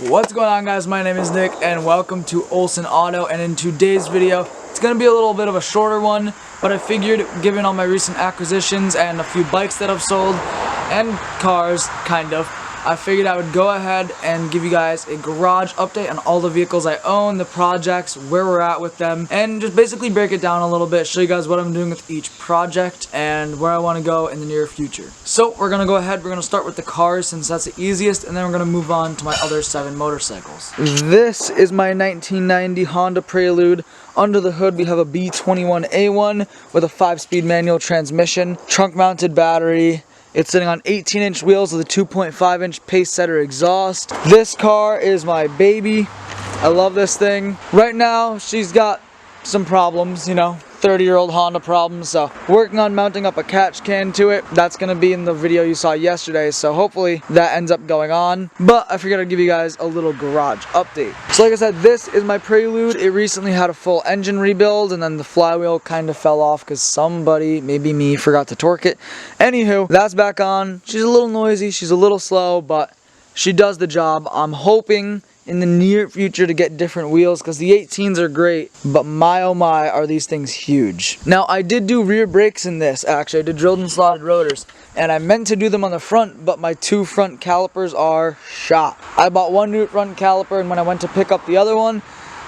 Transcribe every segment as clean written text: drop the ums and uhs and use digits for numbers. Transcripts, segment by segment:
What's going on, guys? My name is Nick and welcome to Olsen Auto, and in today's video it's gonna be a little bit of a shorter one, but I figured given all my recent acquisitions and a few bikes that I've sold and cars, I figured I would go ahead and give you guys a garage update on all the vehicles I own, the projects, where we're at with them, and just basically break it down a little bit, show you guys what I'm doing with each project and where I want to go in the near future. So we're gonna go ahead, we're gonna start with the cars since that's the easiest, and then we're gonna move on to my other 7 motorcycles. This is my 1990 Honda Prelude. Under the hood we have a B21A1 with a 5-speed manual transmission, trunk mounted battery. It's sitting on 18-inch wheels with a 2.5-inch pace setter exhaust. This car is my baby. I love this thing. Right now, she's got some problems, 30-year-old Honda problems. So, working on mounting up a catch can to it. That's going to be in the video you saw yesterday. So, hopefully that ends up going on. But I figured I'd give you guys a little garage update. So, like I said, this is my Prelude. It recently had a full engine rebuild, and then the flywheel kind of fell off because somebody, maybe me, forgot to torque it. Anywho, that's back on. She's a little noisy. She's a little slow, but she does the job. I'm hoping in the near future to get different wheels because the 18s are great, but my oh my are these things huge. Now I did do rear brakes in this, actually. I did drilled and slotted rotors, and I meant to do them on the front, but my 2 front calipers are shot. I bought 1 new front caliper, and when I went to pick up the other one,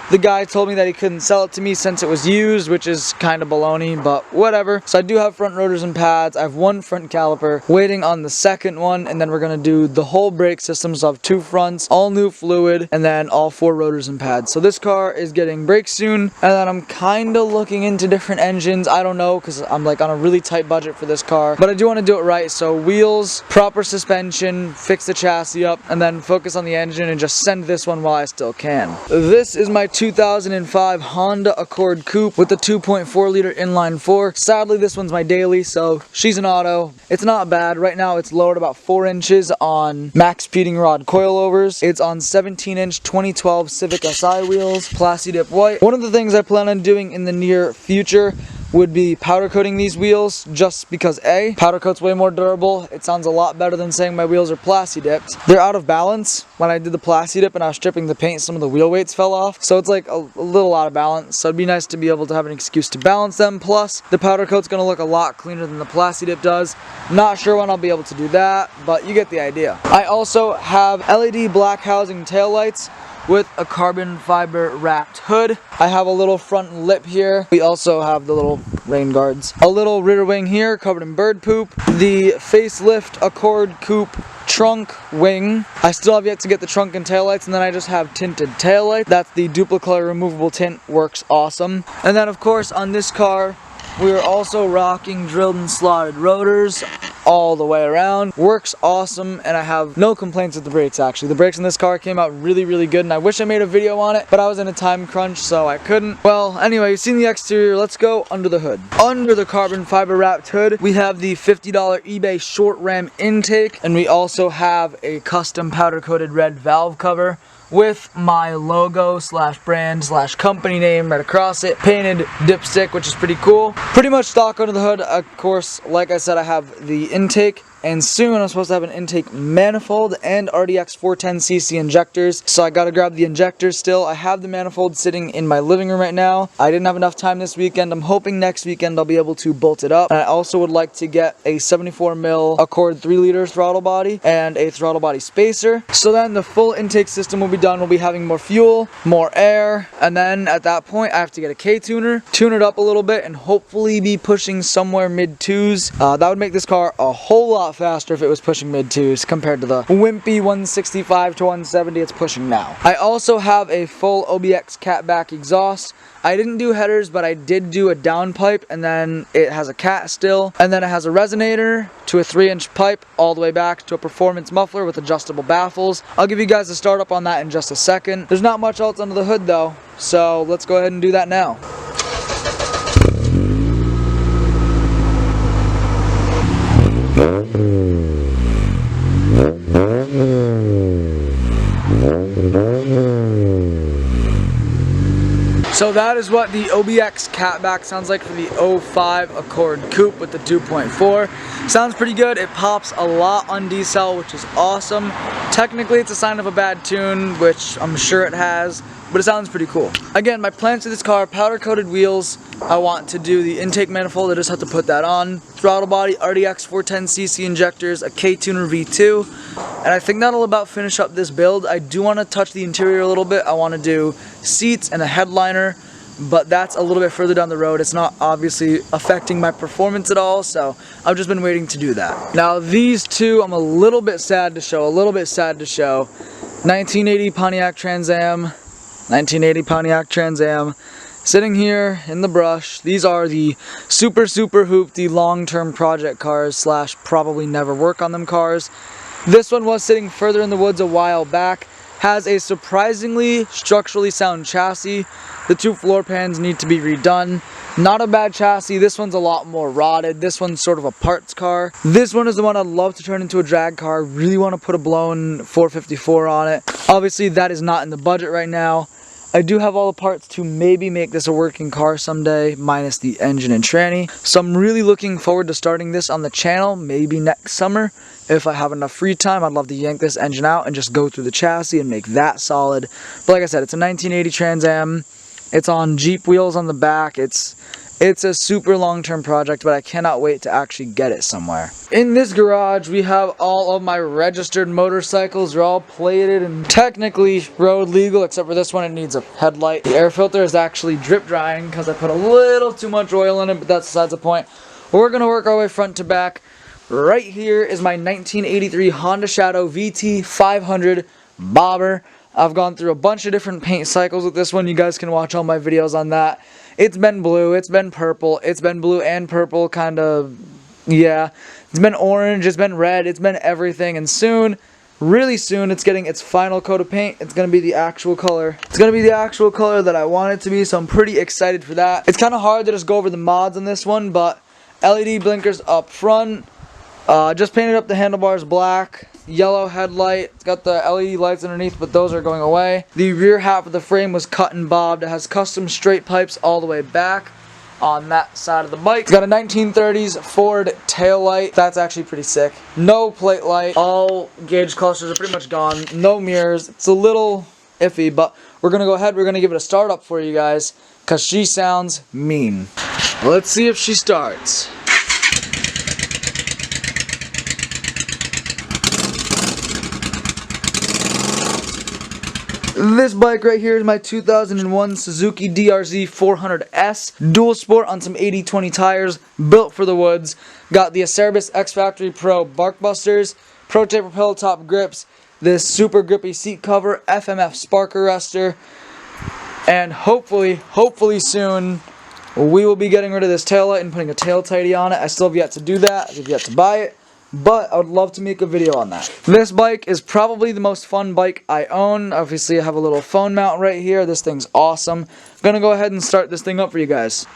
the guy told me that he couldn't sell it to me since it was used, which is kind of baloney, but whatever. So I do have front rotors and pads. I have 1 front caliper, waiting on the second one, and then we're going to do the whole brake system. So I have 2 fronts, all new fluid, and then all 4 rotors and pads. So this car is getting brakes soon, and then I'm kind of looking into different engines. I don't know, because I'm like on a really tight budget for this car, but I do want to do it right. So wheels, proper suspension, fix the chassis up, and then focus on the engine and just send this one while I still can. This is my 2005 Honda Accord Coupe with the 2.4 liter inline 4. Sadly, this one's my daily, so she's an auto. It's not bad. Right now it's lowered about 4 inches on max feeding rod coilovers. It's on 17-inch 2012 Civic Si wheels, Plasti Dip white. One of the things I plan on doing in the near future would be powder coating these wheels, just because A, powder coat's way more durable. It sounds a lot better than saying my wheels are Plasti Dipped. They're out of balance. When I did the Plasti Dip and I was stripping the paint, some of the wheel weights fell off, so it's like a little out of balance. So it'd be nice to be able to have an excuse to balance them. Plus the powder coat's gonna look a lot cleaner than the Plasti Dip does. Not sure when I'll be able to do that, but you get the idea. I also have LED black housing taillights with a carbon fiber wrapped hood. I have a little front lip here. We also have the little rain guards. A little rear wing here covered in bird poop. The facelift Accord Coupe trunk wing. I still have yet to get the trunk and taillights, and then I just have tinted taillights. That's the Duplicolor removable tint, works awesome. And then of course on this car, we are also rocking drilled and slotted rotors all the way around. Works awesome, and I have no complaints with the brakes. Actually, the brakes in this car came out really good, and I wish I made a video on it, but I was in a time crunch, so I couldn't. Well, anyway, you've seen the exterior. Let's go under the hood. Under the carbon fiber wrapped hood, we have the $50 eBay short ram intake, and we also have a custom powder coated red valve cover with my logo / brand / company name right across it, painted dipstick, which is pretty cool. Pretty much stock under the hood. Of course, like I said, I have the intake, and soon I'm supposed to have an intake manifold and RDX 410cc injectors, so I gotta grab the injectors still. I have the manifold sitting in my living room right now. I didn't have enough time this weekend. I'm hoping next weekend I'll be able to bolt it up. And I also would like to get a 74mm Accord 3-liter throttle body and a throttle body spacer. So then the full intake system will be done. We'll be having more fuel, more air, and then at that point I have to get a K-tuner, tune it up a little bit, and hopefully be pushing somewhere mid-2s. That would make this car a whole lot faster if it was pushing mid-2s compared to the wimpy 165 to 170 it's pushing now. I also have a full OBX catback exhaust. I didn't do headers, but I did do a downpipe, and then it has a cat still, and then it has a resonator to a 3-inch pipe all the way back to a performance muffler with adjustable baffles. I'll give you guys a startup on that in just a second. There's not much else under the hood though, so let's go ahead and do that now. So that is what the OBX catback sounds like for the 05 Accord Coupe with the 2.4. Sounds pretty good. It pops a lot on decel, which is awesome. Technically it's a sign of a bad tune, which I'm sure it has, but it sounds pretty cool. Again, my plans for this car: powder coated wheels. I want to do the intake manifold. I just have to put that on. Throttle body, RDX 410cc injectors, a K-Tuner V2. And I think that'll about finish up this build. I do want to touch the interior a little bit. I want to do seats and a headliner, but that's a little bit further down the road. It's not obviously affecting my performance at all, so I've just been waiting to do that. Now these two, I'm a little bit sad to show. 1980 Pontiac Trans Am. 1980 Pontiac Trans Am. Sitting here in the brush. These are the super hoopty long-term project cars slash probably never work on them cars. This one was sitting further in the woods a while back. Has a surprisingly structurally sound chassis. The two floor pans need to be redone. Not a bad chassis. This one's a lot more rotted. This one's sort of a parts car. This one is the one I'd love to turn into a drag car. Really want to put a blown 454 on it. Obviously that is not in the budget right now. I do have all the parts to maybe make this a working car someday, minus the engine and tranny. So I'm really looking forward to starting this on the channel, maybe next summer. If I have enough free time, I'd love to yank this engine out and just go through the chassis and make that solid. But like I said, it's a 1980 Trans Am. It's on Jeep wheels on the back. It's a super long-term project, but I cannot wait to actually get it somewhere. In this garage, we have all of my registered motorcycles. They're all plated and technically road legal, except for this one, it needs a headlight. The air filter is actually drip drying because I put a little too much oil in it, but that's besides the point. We're gonna work our way front to back. Right here is my 1983 Honda Shadow VT 500 bobber. I've gone through a bunch of different paint cycles with this one. You guys can watch all my videos on that. It's been blue, it's been purple, it's been blue and purple, kind of, yeah. It's been orange, it's been red, it's been everything, and soon, really soon, it's getting its final coat of paint. It's going to be the actual color. It's going to be the actual color that I want it to be, so I'm pretty excited for that. It's kind of hard to just go over the mods on this one, but LED blinkers up front, just painted up the handlebars black. Yellow headlight. It's got the LED lights underneath, but those are going away. The rear half of the frame was cut and bobbed. It has custom straight pipes all the way back on that side of the bike. It's got a 1930s Ford tail light. That's actually pretty sick. No plate light. All gauge clusters are pretty much gone. No mirrors. It's a little iffy, but we're gonna go ahead. We're gonna give it a start up for you guys because she sounds mean. Let's see if she starts. This bike right here is my 2001 Suzuki DRZ 400S. Dual sport on some 80/20 tires, built for the woods. Got the Acerbis X Factory Pro bark busters, Pro Taper pillow top grips, this super grippy seat cover, FMF spark arrestor, and hopefully soon, we will be getting rid of this taillight and putting a tail tidy on it. I still have yet to do that. I've yet to buy it. But I would love to make a video on that. This bike is probably the most fun bike I own. Obviously I have a little phone mount right here. This thing's awesome. I'm gonna go ahead and start this thing up for you guys.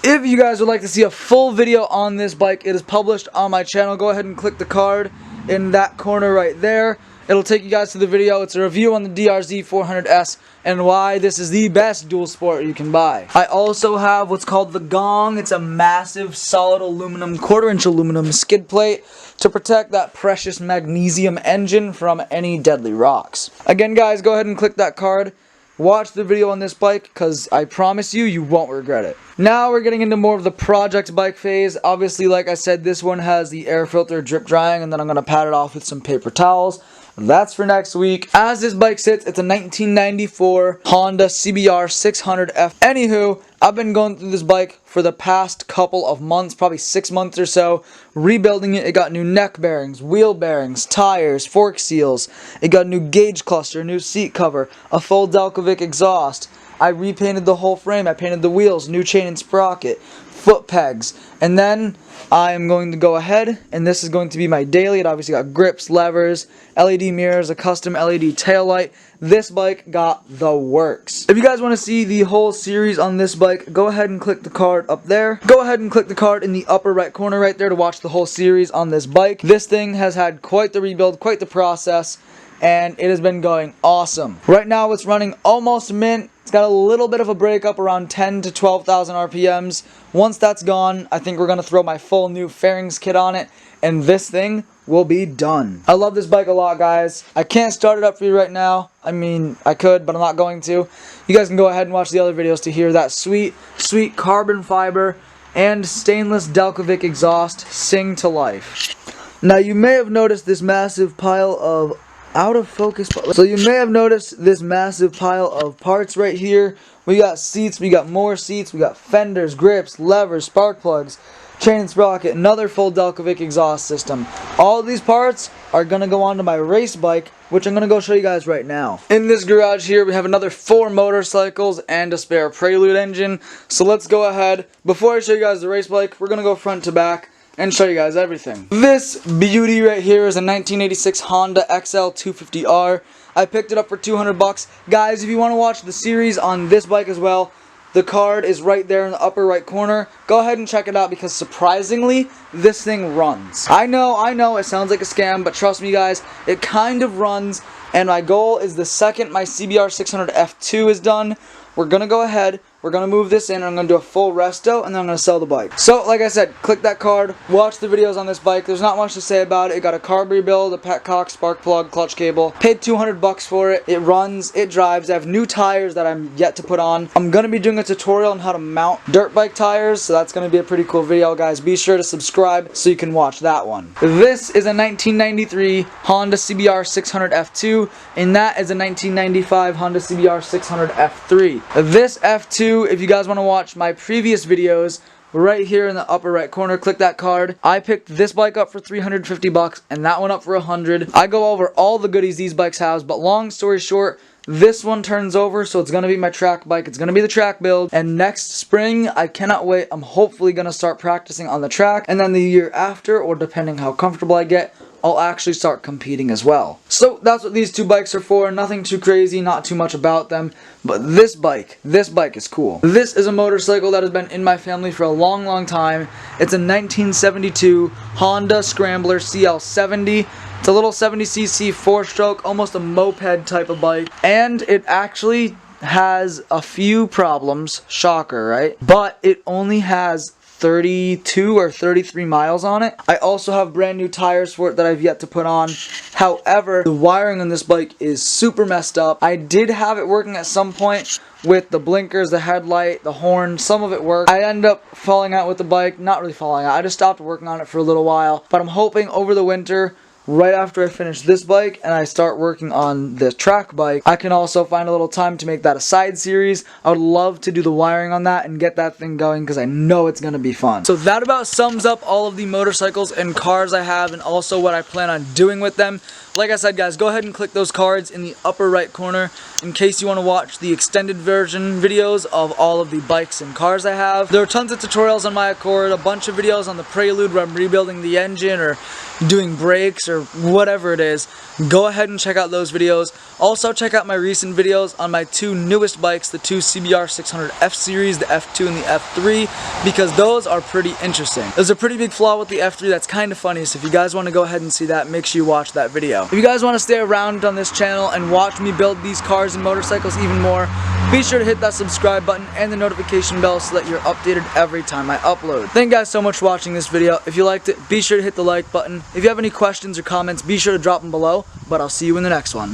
If you guys would like to see a full video on this bike, it is published on my channel. Go ahead and click the card in that corner right there. It'll take you guys to the video. It's a review on the DRZ 400S and why this is the best dual sport you can buy. I also have what's called the Gong. It's a massive solid aluminum, quarter-inch aluminum skid plate to protect that precious magnesium engine from any deadly rocks. Again guys, go ahead and click that card. Watch the video on this bike because I promise you, you won't regret it. Now we're getting into more of the project bike phase. Obviously, like I said, this one has the air filter drip drying and then I'm going to pat it off with some paper towels. That's for next week. As this bike sits, it's a 1994 Honda CBR 600F. Anywho, I've been going through this bike for the past couple of months, probably 6 months or so, rebuilding it. It got new neck bearings, wheel bearings, tires, fork seals. It got new gauge cluster, new seat cover, a full Delcovic exhaust, I repainted the whole frame. I painted the wheels, new chain and sprocket, foot pegs, and then I am going to go ahead, and this is going to be my daily. It obviously got grips, levers, LED mirrors, a custom LED taillight. This bike got the works. If you guys want to see the whole series on this bike, go ahead and click the card up there. Go ahead and click the card in the upper right corner right there to watch the whole series on this bike. This thing has had quite the rebuild, quite the process, and it has been going awesome. Right now it's running almost mint. It's got a little bit of a breakup around 10 to 12,000 RPMs. Once that's gone, I think we're going to throw my full new fairings kit on it, and this thing will be done. I love this bike a lot, guys. I can't start it up for you right now. I mean, I could, but I'm not going to. You guys can go ahead and watch the other videos to hear that sweet, sweet carbon fiber and stainless Delcovic exhaust sing to life. Now, you may have noticed this massive pile of out of focus. So you may have noticed this massive pile of parts right here. We got seats, we got more seats, we got fenders, grips, levers, spark plugs, chain and sprocket, another full Delcovic exhaust system. All of these parts are going to go onto my race bike, which I'm going to go show you guys right now. In this garage here, we have another 4 motorcycles and a spare Prelude engine. So let's go ahead. Before I show you guys the race bike, we're going to go front to back and show you guys everything. This beauty right here is a 1986 Honda XL 250R. I picked it up for 200 bucks. Guys, if you want to watch the series on this bike as well, the card is right there in the upper right corner. Go ahead and check it out because surprisingly, this thing runs. I know, it sounds like a scam, but trust me guys, it kind of runs, and my goal is the second my CBR 600 F2 is done, we're going to go ahead, we're going to move this in, and I'm going to do a full resto, and then I'm going to sell the bike. So, like I said, click that card, watch the videos on this bike. There's not much to say about it. It got a carb rebuild, a petcock, spark plug, clutch cable. Paid 200 bucks for it. It runs, it drives. I have new tires that I'm yet to put on. I'm going to be doing a tutorial on how to mount dirt bike tires, so that's going to be a pretty cool video, guys. Be sure to subscribe so you can watch that one. This is a 1993 Honda CBR 600 F2, and that is a 1995 Honda CBR 600 F3. This F2, if you guys want to watch my previous videos, right here in the upper right corner, click that card. I picked this bike up for 350 bucks and that one up for 100. I go over all the goodies these bikes have, but long story short, this one turns over, so it's going to be my track bike. It's going to be the track build, and next spring, I cannot wait. I'm hopefully going to start practicing on the track, and then the year after, or depending how comfortable I get, I'll actually start competing as well. So that's what these two bikes are for. Nothing too crazy, not too much about them. But this bike is cool. This is a motorcycle that has been in my family for a long, long time. It's a 1972 Honda Scrambler CL70. It's a little 70cc 4-stroke, almost a moped type of bike. And it actually has a few problems. Shocker, right? But it only has 32 or 33 miles on it. I also have brand new tires for it that I've yet to put on. However, the wiring on this bike is super messed up. I did have it working at some point with the blinkers, the headlight, the horn. Some of it worked. I ended up falling out with the bike. Not really falling out. I just stopped working on it for a little while. But I'm hoping over the winter, right after I finish this bike and I start working on the track bike, I can also find a little time to make that a side series. I would love to do the wiring on that and get that thing going because I know it's going to be fun. So that about sums up all of the motorcycles and cars I have and also what I plan on doing with them. Like I said, guys, go ahead and click those cards in the upper right corner in case you want to watch the extended version videos of all of the bikes and cars I have. There are tons of tutorials on my Accord, a bunch of videos on the Prelude where I'm rebuilding the engine or doing brakes or whatever it is. Go ahead and check out those videos. Also, check out my recent videos on my two newest bikes, the two CBR 600 F series, the F2 and the F3, because those are pretty interesting. There's a pretty big flaw with the F3 that's kind of funny, so if you guys want to go ahead and see that, make sure you watch that video. If you guys want to stay around on this channel and watch me build these cars and motorcycles even more, be sure to hit that subscribe button and the notification bell so that you're updated every time I upload. Thank you guys so much for watching this video. If you liked it, be sure to hit the like button. If you have any questions or comments, be sure to drop them below, but I'll see you in the next one.